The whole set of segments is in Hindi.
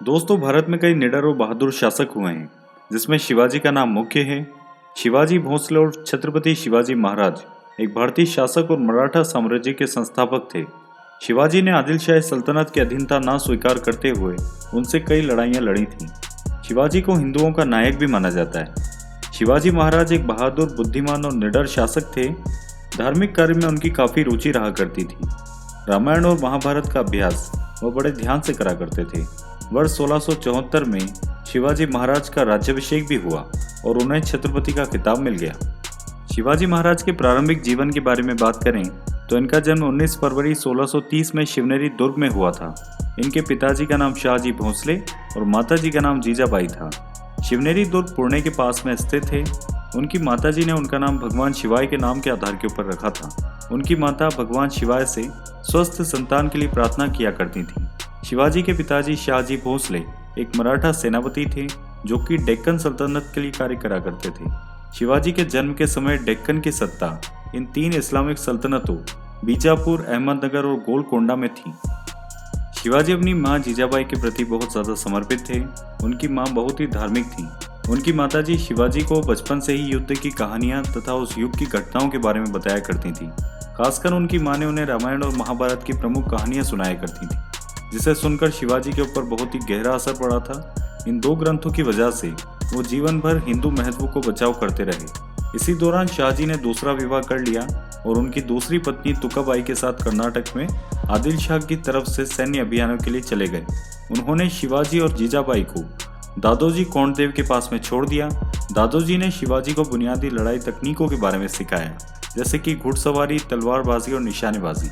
दोस्तों, भारत में कई निडर और बहादुर शासक हुए हैं, जिसमें शिवाजी का नाम मुख्य है। शिवाजी भोंसले और छत्रपति शिवाजी महाराज एक भारतीय शासक और मराठा साम्राज्य के संस्थापक थे। शिवाजी ने आदिल शाही सल्तनत की अधीनता न स्वीकार करते हुए उनसे कई लड़ाइयां लड़ी थीं। शिवाजी को हिंदुओं का नायक भी माना जाता है। शिवाजी महाराज एक बहादुर, बुद्धिमान और निडर शासक थे। धार्मिक कार्य में उनकी काफी रुचि रहा करती थी। रामायण और महाभारत का अभ्यास वह बड़े ध्यान से करा करते थे। वर्ष 1674 में शिवाजी महाराज का राज्याभिषेक भी हुआ और उन्हें छत्रपति का खिताब मिल गया। शिवाजी महाराज के प्रारंभिक जीवन के बारे में बात करें तो इनका जन्म 19 फरवरी 1630 में शिवनेरी दुर्ग में हुआ था। इनके पिताजी का नाम शाहजी भोंसले और माताजी का नाम जीजाबाई था। शिवनेरी दुर्ग पुणे के पास में स्थित है। उनकी माताजी ने उनका नाम भगवान शिवाय के नाम के आधार के ऊपर रखा था। उनकी माता भगवान शिवाय से स्वस्थ संतान के लिए प्रार्थना किया करती थी। शिवाजी के पिताजी शाहजी भोंसले एक मराठा सेनापति थे जो कि डेक्कन सल्तनत के लिए कार्य करा करते थे। शिवाजी के जन्म के समय डेक्कन की सत्ता इन तीन इस्लामिक सल्तनतों बीजापुर, अहमदनगर और गोलकोंडा में थी। शिवाजी अपनी मां जीजाबाई के प्रति बहुत ज्यादा समर्पित थे। उनकी मां बहुत ही धार्मिक थी। उनकी माताजी शिवाजी को बचपन से ही युद्ध की कहानियां तथा उस युग की घटनाओं के बारे में बताया करती थी। खासकर उनकी मां ने उन्हें रामायण और महाभारत की प्रमुख कहानियां सुनाया करती थी, जिसे सुनकर शिवाजी के ऊपर बहुत ही गहरा असर पड़ा था। इन दो ग्रंथों की वजह से वो जीवन भर हिंदू महत्व को बचाव करते रहे। इसी दौरान शाहजी ने दूसरा विवाह कर लिया और उनकी दूसरी पत्नी तुकाबाई के साथ कर्नाटक में आदिल शाह की तरफ से सैन्य अभियानों के लिए चले गए। उन्होंने शिवाजी और जीजाबाई को दादोजी कोंडदेव के पास में छोड़ दिया। दादोजी ने शिवाजी को बुनियादी लड़ाई तकनीकों के बारे में सिखाया, जैसे कि घुड़सवारी, तलवारबाजी और निशानेबाजी।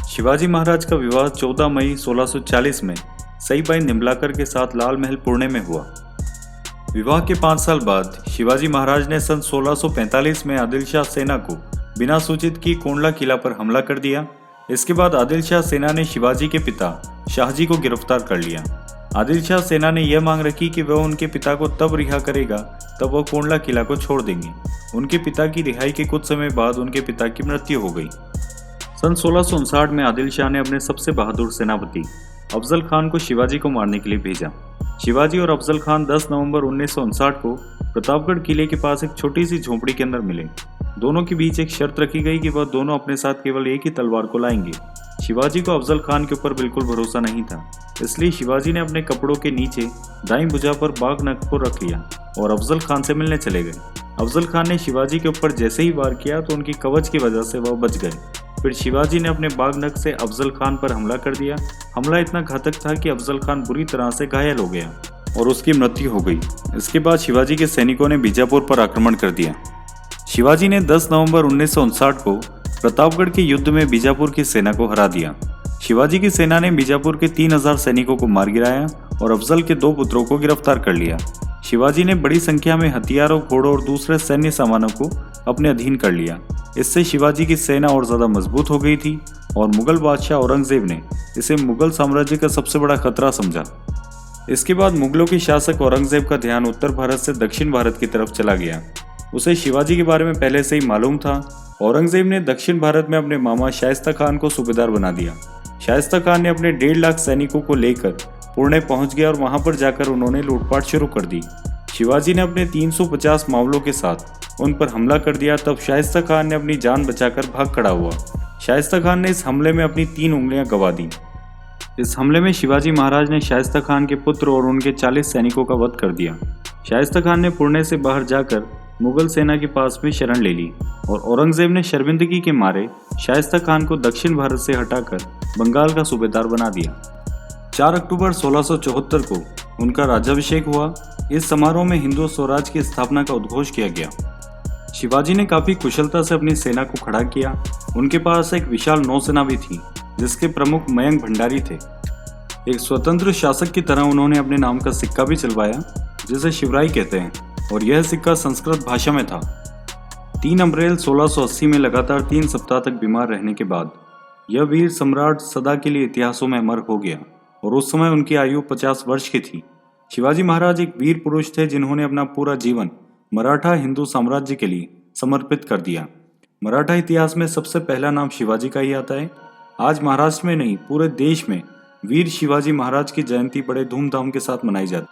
शिवाजी महाराज का विवाह 14 मई 1640 में सईबाई निम्बलाकर के साथ लाल महल पुणे में हुआ। विवाह के 5 साल बाद शिवाजी महाराज ने सन 1645 में आदिल शाह सेना को बिना सूचित की कोंडला किला पर हमला कर दिया। इसके बाद आदिल शाह सेना ने शिवाजी के पिता शाहजी को गिरफ्तार कर लिया। आदिल शाह सेना ने यह मांग रखी कि वह उनके पिता को तब रिहा करेगा तब वह कोंडला किला को छोड़ देंगे। उनके पिता की रिहाई के कुछ समय बाद उनके पिता की मृत्यु हो गई। सन 1659 में आदिल शाह ने अपने सबसे बहादुर सेनापति अफजल खान को शिवाजी को मारने के लिए भेजा। शिवाजी और अफजल खान 10 नवंबर 1959 को प्रतापगढ़ किले के पास एक छोटी सी झोंपड़ी के अंदर मिले। दोनों के बीच एक शर्त रखी गई कि वह दोनों अपने साथ केवल एक ही तलवार को लाएंगे। शिवाजी को अफजल खान के ऊपर बिल्कुल भरोसा नहीं था, इसलिए शिवाजी ने अपने कपड़ों के नीचे दाईं भुजा पर बाघ नख को रख लिया और अफजल खान से मिलने चले गए। अफजल खान ने शिवाजी के ऊपर जैसे ही वार किया तो उनकी कवच की वजह से वह बच गए। फिर शिवाजी ने अपने बाघ नख से अफजल खान पर हमला कर दिया। हमला इतना घातक था कि अफजल खान बुरी तरह से घायल हो गया और उसकी मृत्यु हो गई। इसके बाद शिवाजी के सैनिकों ने बीजापुर पर आक्रमण कर दिया। शिवाजी ने 10 नवंबर 1959 को प्रतापगढ़ के युद्ध में बीजापुर की सेना को हरा दिया। शिवाजी की सेना ने बीजापुर के 3000 सैनिकों को मार गिराया और अफजल के 2 पुत्रों को गिरफ्तार कर लिया। शिवाजी ने बड़ी संख्या में हथियारों, घोड़ों और दूसरे सैन्य सामानों को अपने अधीन कर लिया। इससे शिवाजी की सेना और ज्यादा मजबूत हो गई थी और मुगल बादशाह औरंगजेब ने इसे मुगल साम्राज्य का सबसे बड़ा खतरा समझा। इसके बाद मुगलों के शासक औरंगजेब का ध्यान उत्तर भारत से दक्षिण भारत की तरफ चला गया। उसे शिवाजी के बारे में पहले से ही मालूम था। औरंगजेब ने दक्षिण भारत में अपने मामा शाइस्ता खान को सूबेदार बना दिया। शाइस्ता खान ने अपने 1.5 लाख सैनिकों को लेकर पुणे पहुंच गया और वहां पर जाकर उन्होंने लूटपाट शुरू कर दी। शिवाजी ने अपने 350 मावलों के साथ उन पर हमला कर दिया। तब शाइस्ता खान ने अपनी जान बचाकर भाग खड़ा हुआ। शाइस्ता खान ने इस हमले में अपनी 3 उंगलियां गंवा दी। इस हमले में शिवाजी महाराज ने शाइस्ता खान के पुत्र और उनके 40 सैनिकों का वध कर दिया। शाइस्ता खान ने पुणे से बाहर जाकर मुगल सेना के पास में शरण ले ली और औरंगजेब ने शर्मिंदगी के मारे शाइस्ता खान को दक्षिण भारत से हटाकर बंगाल का सूबेदार बना दिया। 4 अक्टूबर 1674 को उनका राज्याभिषेक हुआ। इस समारोह में हिंदू स्वराज की स्थापना का उद्घोष किया गया। शिवाजी ने काफी कुशलता से अपनी सेना को खड़ा किया। उनके पास एक विशाल नौसेना भी थी, जिसके प्रमुख मयंक भंडारी थे। एक स्वतंत्र शासक की तरह उन्होंने अपने नाम का सिक्का भी चलवाया, जिसे शिवराई कहते हैं, और यह सिक्का संस्कृत भाषा में था। 3 अप्रैल 1680 में लगातार 3 सप्ताह तक बीमार रहने के बाद यह वीर सम्राट सदा के लिए इतिहासों में अमर हो गया और उस समय उनकी आयु 50 वर्ष की थी। शिवाजी महाराज एक वीर पुरुष थे जिन्होंने अपना पूरा जीवन मराठा हिंदू साम्राज्य के लिए समर्पित कर दिया। मराठा इतिहास में सबसे पहला नाम शिवाजी का ही आता है। आज महाराष्ट्र में नहीं, पूरे देश में वीर शिवाजी महाराज की जयंती बड़े धूमधाम के साथ मनाई जाती है।